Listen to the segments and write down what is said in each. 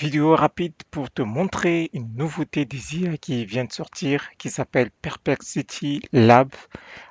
Vidéo rapide pour te montrer une nouveauté des IA qui vient de sortir, qui s'appelle Perplexity Lab.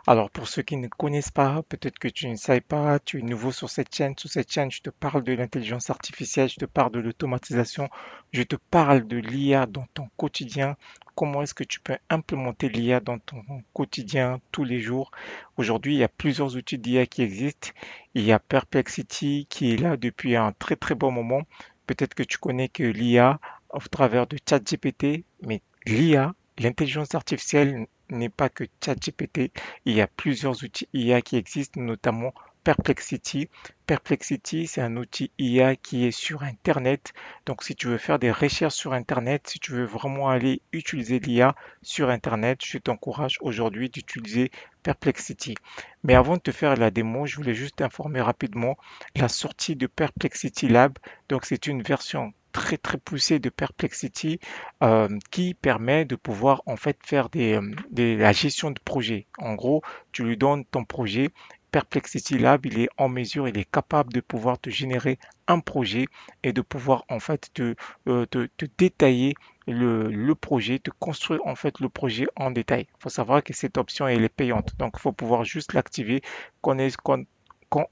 Alors pour ceux qui ne connaissent pas, peut-être que tu ne sais pas, tu es nouveau sur cette chaîne. Sur cette chaîne, je te parle de l'intelligence artificielle, je te parle de l'automatisation, je te parle de l'IA dans ton quotidien. Comment est-ce que tu peux implémenter l'IA dans ton quotidien tous les jours? Aujourd'hui, il y a plusieurs outils d'IA qui existent. Il y a Perplexity qui est là depuis un très très bon moment. Peut-être que tu connais que l'IA au travers de ChatGPT, mais l'IA, l'intelligence artificielle n'est pas que ChatGPT. Il y a plusieurs outils IA qui existent, notamment Perplexity. Perplexity, c'est un outil IA qui est sur Internet. Donc, si tu veux faire des recherches sur Internet, si tu veux vraiment aller utiliser l'IA sur Internet, je t'encourage aujourd'hui d'utiliser Perplexity. Mais avant de te faire la démo, je voulais juste t'informer rapidement la sortie de Perplexity Lab. Donc, c'est une version très très poussée de Perplexity qui permet de pouvoir en fait faire la gestion de projet. En gros, tu lui donnes ton projet. Perplexity Lab, il est en mesure, il est capable de pouvoir te générer un projet et de pouvoir en fait te détailler le projet, te construire en fait le projet en détail. Il faut savoir que cette option elle est payante, donc il faut pouvoir juste l'activer quand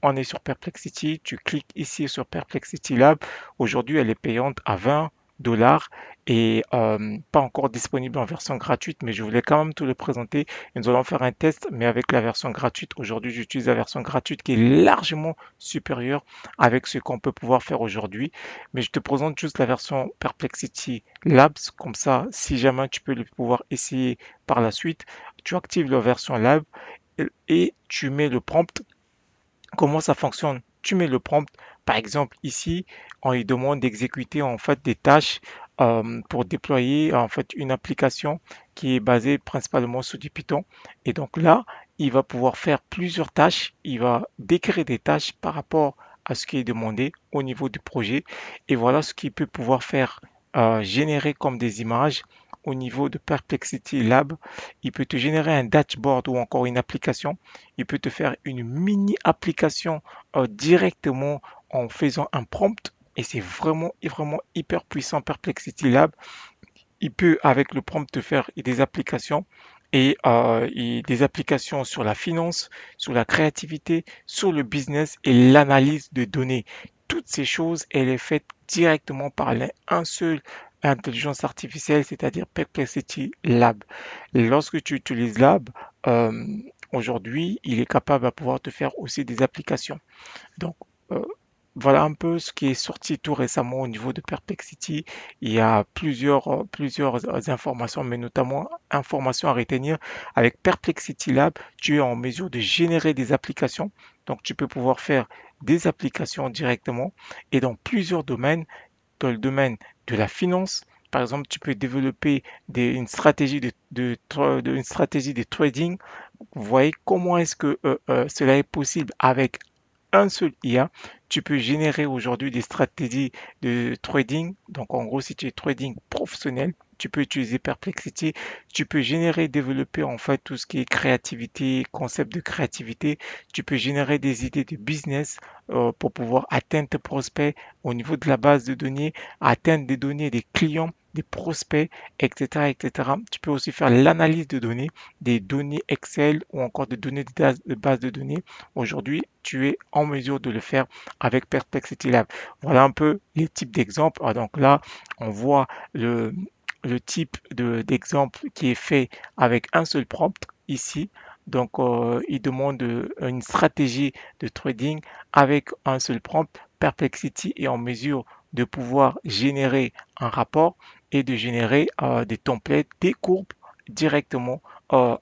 on est sur Perplexity. Tu cliques ici sur Perplexity Lab. Aujourd'hui, elle est payante à 20 $ et pas encore disponible en version gratuite, mais je voulais quand même te le présenter. Et nous allons faire un test, mais avec la version gratuite. Aujourd'hui, j'utilise la version gratuite qui est largement supérieure avec ce qu'on peut pouvoir faire aujourd'hui. Mais je te présente juste la version Perplexity Labs, comme ça, si jamais tu peux le pouvoir essayer par la suite, tu actives la version Lab et tu mets le prompt. Comment ça fonctionne? Tu mets le prompt, par exemple ici, on lui demande d'exécuter en fait des tâches pour déployer en fait une application qui est basée principalement sur du Python. Et donc là, il va pouvoir faire plusieurs tâches. Il va décrire des tâches par rapport à ce qui est demandé au niveau du projet. Et voilà ce qu'il peut pouvoir faire, générer comme des images au niveau de Perplexity Lab. Il peut te générer un dashboard ou encore une application. Il peut te faire une mini application directement en faisant un prompt. Et c'est vraiment, vraiment hyper puissant Perplexity Lab. Il peut avec le prompt te faire des applications et des applications sur la finance, sur la créativité, sur le business et l'analyse de données. Toutes ces choses, elle est faite directement par un seul intelligence artificielle, c'est-à-dire Perplexity Lab. Lorsque tu utilises Lab, euh, aujourd'hui, il est capable de pouvoir te faire aussi des applications. Donc, euh, voilà un peu ce qui est sorti tout récemment au niveau de Perplexity. Il y a plusieurs informations, mais notamment informations à retenir. Avec Perplexity Lab, tu es en mesure de générer des applications. Donc, tu peux pouvoir faire des applications directement et dans plusieurs domaines. Dans le domaine de la finance, par exemple, tu peux développer une stratégie une stratégie de trading. Vous voyez comment est-ce que cela est possible avec un seul IA. Tu peux générer aujourd'hui des stratégies de trading. Donc, en gros, si tu es trading professionnel, tu peux utiliser Perplexity. Tu peux générer, développer en fait tout ce qui est créativité, concept de créativité. Tu peux générer des idées de business pour pouvoir atteindre tes prospects au niveau de la base de données, atteindre des données des clients, des prospects, etc., etc. Tu peux aussi faire l'analyse de données, des données Excel ou encore des données de base de données. Aujourd'hui, tu es en mesure de le faire avec Perplexity Lab. Voilà un peu les types d'exemples. Ah, donc là, on voit le type d'exemple qui est fait avec un seul prompt ici. Donc, il demande une stratégie de trading avec un seul prompt. Perplexity est en mesure de pouvoir générer un rapport et de générer des templates, des courbes directement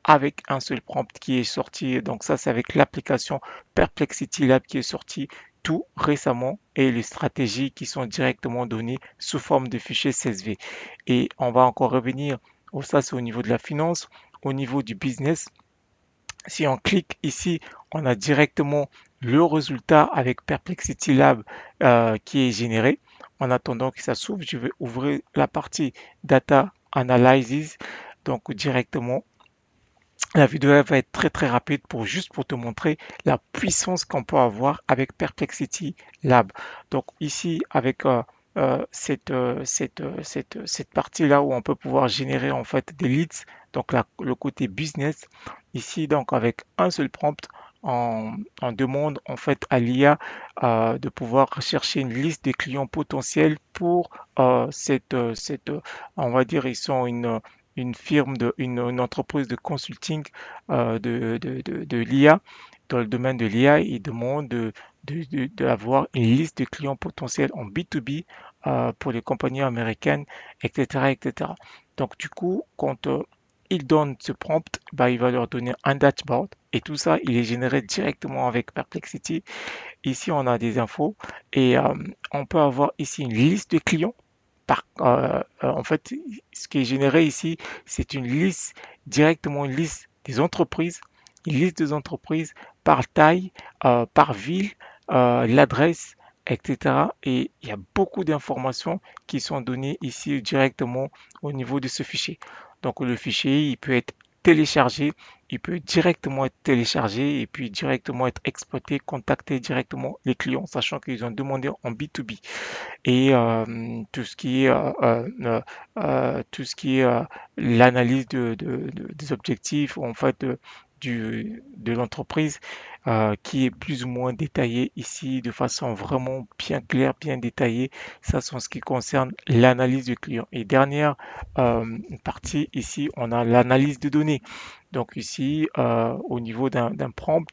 avec un seul prompt qui est sorti. Donc ça, c'est avec l'application Perplexity Lab qui est sortie tout récemment et les stratégies qui sont directement données sous forme de fichiers CSV. Et on va encore revenir, ça c'est au niveau de la finance, au niveau du business. Si on clique ici, on a directement le résultat avec Perplexity Lab qui est généré. En attendant que ça s'ouvre, je vais ouvrir la partie Data Analysis. Donc directement, la vidéo elle va être très très rapide pour juste pour te montrer la puissance qu'on peut avoir avec Perplexity Lab. Donc ici avec cette partie-là où on peut pouvoir générer en fait des leads, donc le côté business. Ici, donc avec un seul prompt, on demande en fait à l'IA de pouvoir rechercher une liste des clients potentiels pour on va dire, ils sont une firme une entreprise de consulting de l'IA. Dans le domaine de l'IA, ils demandent d'avoir une liste de clients potentiels en B2B pour les compagnies américaines, etc., etc. Donc, du coup, quand il donne ce prompt, bah, il va leur donner un dashboard et tout ça, il est généré directement avec Perplexity. Ici, on a des infos et on peut avoir ici une liste de clients. En fait, ce qui est généré ici, c'est directement une liste des entreprises, une liste des entreprises par taille, par ville, l'adresse, etc. Et il y a beaucoup d'informations qui sont données ici directement au niveau de ce fichier. Donc le fichier, il peut être téléchargé, il peut directement être téléchargé et puis directement être exploité, contacter directement les clients, sachant qu'ils ont demandé en B2B et tout ce qui est l'analyse des objectifs en fait de l'entreprise qui est plus ou moins détaillé ici de façon vraiment bien claire, bien détaillée. Ça, c'est en ce qui concerne l'analyse du client. Et dernière partie ici, on a l'analyse de données. Donc ici, au niveau d'un prompt,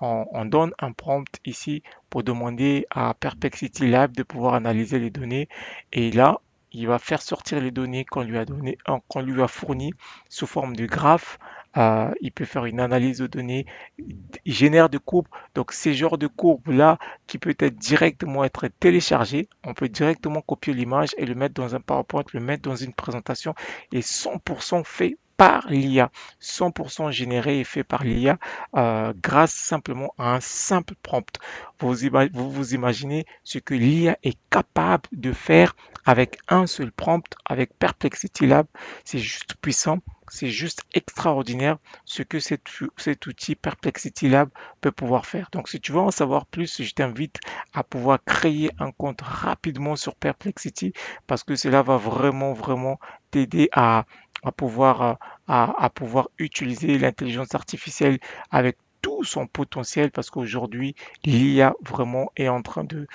on donne un prompt ici pour demander à Perplexity Lab de pouvoir analyser les données. Et là, il va faire sortir les données qu'on lui a fournies sous forme de graphes. Il peut faire une analyse de données, il génère des courbes. Donc ces genres de courbes-là qui peut être directement être téléchargé, on peut directement copier l'image et le mettre dans un PowerPoint, le mettre dans une présentation et 100% fait par l'IA, 100% généré et fait par l'IA grâce simplement à un simple prompt. Vous imaginez ce que l'IA est capable de faire avec un seul prompt, avec Perplexity Lab. C'est juste puissant, c'est juste extraordinaire ce que cet outil Perplexity Lab peut pouvoir faire. Donc, si tu veux en savoir plus, je t'invite à pouvoir créer un compte rapidement sur Perplexity parce que cela va vraiment, vraiment t'aider à pouvoir, à pouvoir utiliser l'intelligence artificielle avec tout son potentiel parce qu'aujourd'hui l'IA vraiment est en train de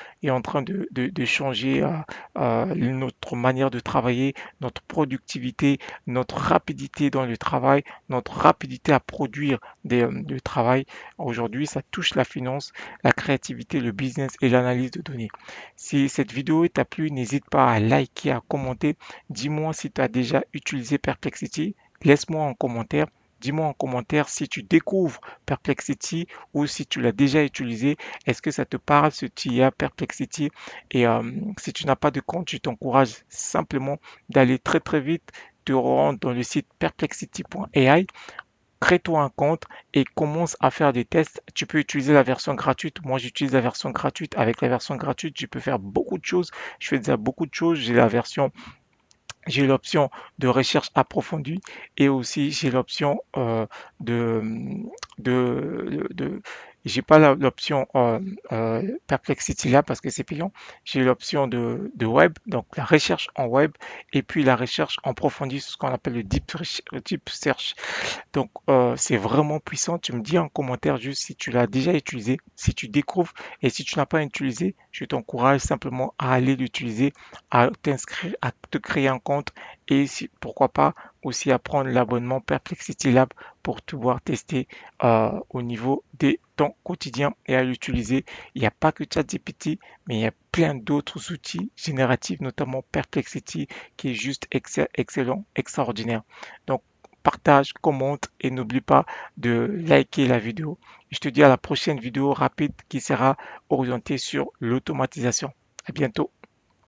changer notre manière de travailler, notre productivité, notre rapidité dans le travail, notre rapidité à produire du travail. Aujourd'hui, ça touche la finance, la créativité, le business et l'analyse de données. Si cette vidéo t'a plu, n'hésite pas à liker, à commenter. Dis-moi si tu as déjà utilisé Perplexity. Laisse-moi en commentaire. Dis-moi en commentaire si tu découvres Perplexity ou si tu l'as déjà utilisé. Est-ce que ça te parle, ce TIA Perplexity? Et si tu n'as pas de compte, je t'encourage simplement d'aller très très vite te rendre dans le site perplexity.ai, crée-toi un compte et commence à faire des tests. Tu peux utiliser la version gratuite. Moi, j'utilise la version gratuite. Avec la version gratuite, tu peux faire beaucoup de choses. Je fais déjà beaucoup de choses. J'ai l'option de recherche approfondie et aussi j'ai l'option de, de j'ai pas l'option Perplexity là parce que c'est payant. J'ai l'option de web, donc la recherche en web et puis la recherche en profondeur, ce qu'on appelle le deep search. Donc, c'est vraiment puissant. Tu me dis en commentaire juste si tu l'as déjà utilisé, si tu découvres et si tu n'as pas utilisé, je t'encourage simplement à aller l'utiliser, à t'inscrire, à te créer un compte et si, pourquoi pas aussi à prendre l'abonnement Perplexity Lab pour pouvoir tester au niveau de ton quotidien et à l'utiliser. Il n'y a pas que ChatGPT, mais il y a plein d'autres outils génératifs, notamment Perplexity, qui est juste excellent, extraordinaire. Donc, partage, commente et n'oublie pas de liker la vidéo. Je te dis à la prochaine vidéo rapide qui sera orientée sur l'automatisation. À bientôt.